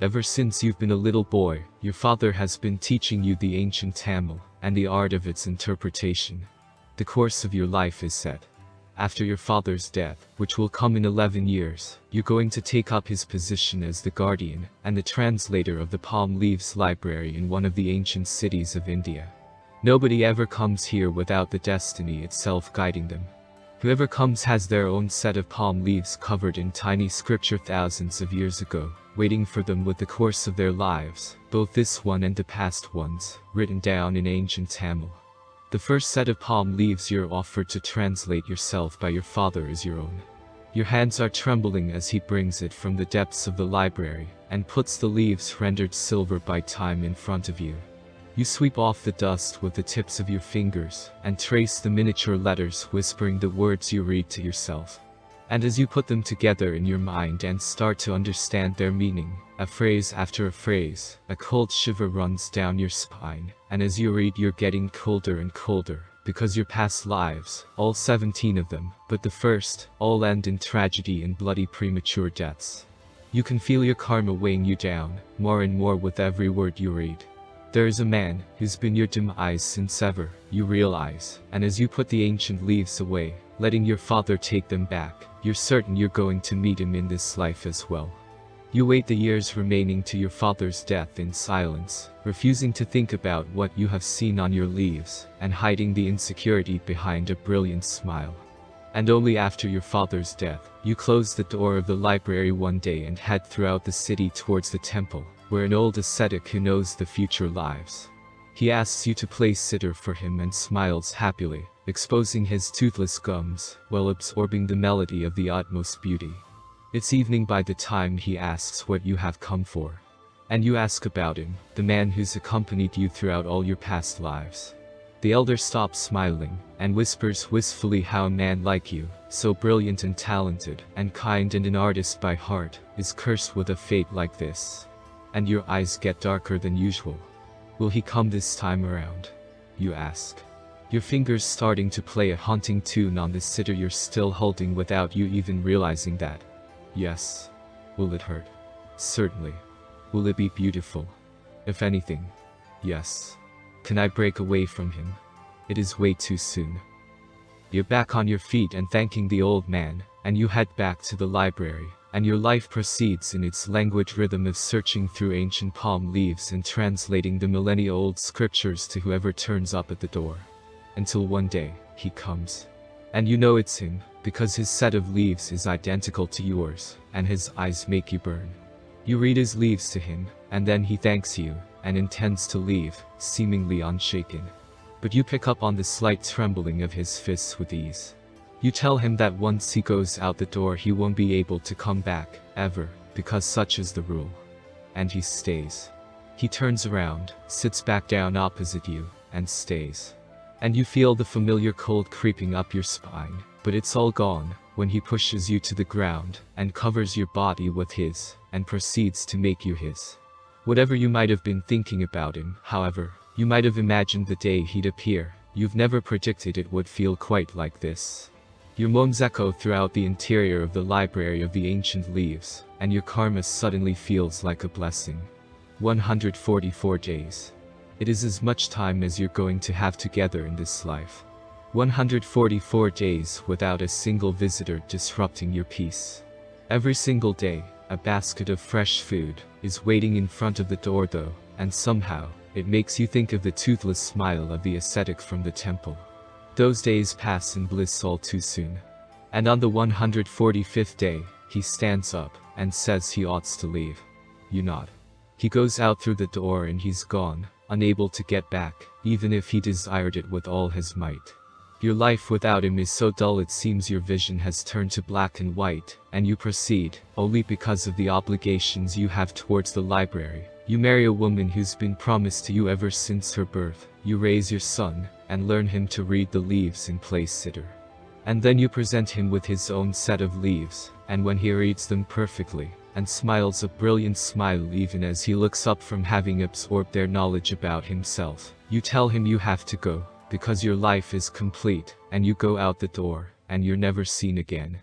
Ever since you've been a little boy, your father has been teaching you the ancient Tamil, and the art of its interpretation. The course of your life is set. After your father's death, which will come in 11 years, you're going to take up his position as the guardian, and the translator of the palm leaves library in one of the ancient cities of India. Nobody ever comes here without the destiny itself guiding them. Whoever comes has their own set of palm leaves covered in tiny scripture thousands of years ago, waiting for them with the course of their lives, both this one and the past ones, written down in ancient Tamil. The first set of palm leaves you're offered to translate yourself by your father is your own. Your hands are trembling as he brings it from the depths of the library, and puts the leaves rendered silver by time in front of you. You sweep off the dust with the tips of your fingers, and trace the miniature letters, whispering the words you read to yourself. And as you put them together in your mind and start to understand their meaning, a phrase after a phrase, a cold shiver runs down your spine, and as you read you're getting colder and colder, because your past lives, all 17 of them, but the first, all end in tragedy and bloody premature deaths. You can feel your karma weighing you down, more and more with every word you read. There is a man who's been your demise since ever, you realize, and as you put the ancient leaves away, letting your father take them back, you're certain you're going to meet him in this life as well. You wait the years remaining to your father's death in silence, refusing to think about what you have seen on your leaves, and hiding the insecurity behind a brilliant smile. And only after your father's death, you close the door of the library one day and head throughout the city towards the temple, where an old ascetic who knows the future lives. He asks you to play sitar for him and smiles happily, exposing his toothless gums, while absorbing the melody of the utmost beauty. It's evening by the time he asks what you have come for. And you ask about him, the man who's accompanied you throughout all your past lives. The elder stops smiling, and whispers wistfully how a man like you, so brilliant and talented, and kind and an artist by heart, is cursed with a fate like this. And your eyes get darker than usual. Will he come this time around? You ask. Your fingers starting to play a haunting tune on the sitar you're still holding without you even realizing that. Yes. Will it hurt? Certainly. Will it be beautiful? If anything. Yes. Can I break away from him? It is way too soon. You're back on your feet and thanking the old man, and you head back to the library, and your life proceeds in its languid rhythm of searching through ancient palm leaves and translating the millennia-old scriptures to whoever turns up at the door. Until one day, he comes. And you know it's him, because his set of leaves is identical to yours, and his eyes make you burn. You read his leaves to him, and then he thanks you, and intends to leave, seemingly unshaken. But you pick up on the slight trembling of his fists with ease. You tell him that once he goes out the door he won't be able to come back, ever, because such is the rule. And he stays. He turns around, sits back down opposite you, and stays. And you feel the familiar cold creeping up your spine, but it's all gone, when he pushes you to the ground, and covers your body with his, and proceeds to make you his. Whatever you might have been thinking about him, however, you might have imagined the day he'd appear, you've never predicted it would feel quite like this. Your moans echo throughout the interior of the library of the ancient leaves, and your karma suddenly feels like a blessing. 144 days. It is as much time as you're going to have together in this life. 144 days without a single visitor disrupting your peace. Every single day, a basket of fresh food is waiting in front of the door though, and somehow, it makes you think of the toothless smile of the ascetic from the temple. Those days pass in bliss all too soon. And on the 145th day, he stands up, and says he oughts to leave. You nod. He goes out through the door and he's gone, unable to get back, even if he desired it with all his might. Your life without him is so dull it seems your vision has turned to black and white, and you proceed, only because of the obligations you have towards the library. You marry a woman who's been promised to you ever since her birth, you raise your son, and learn him to read the leaves and play sitar. And then you present him with his own set of leaves, and when he reads them perfectly, and smiles a brilliant smile even as he looks up from having absorbed their knowledge about himself, you tell him you have to go, because your life is complete, and you go out the door, and you're never seen again.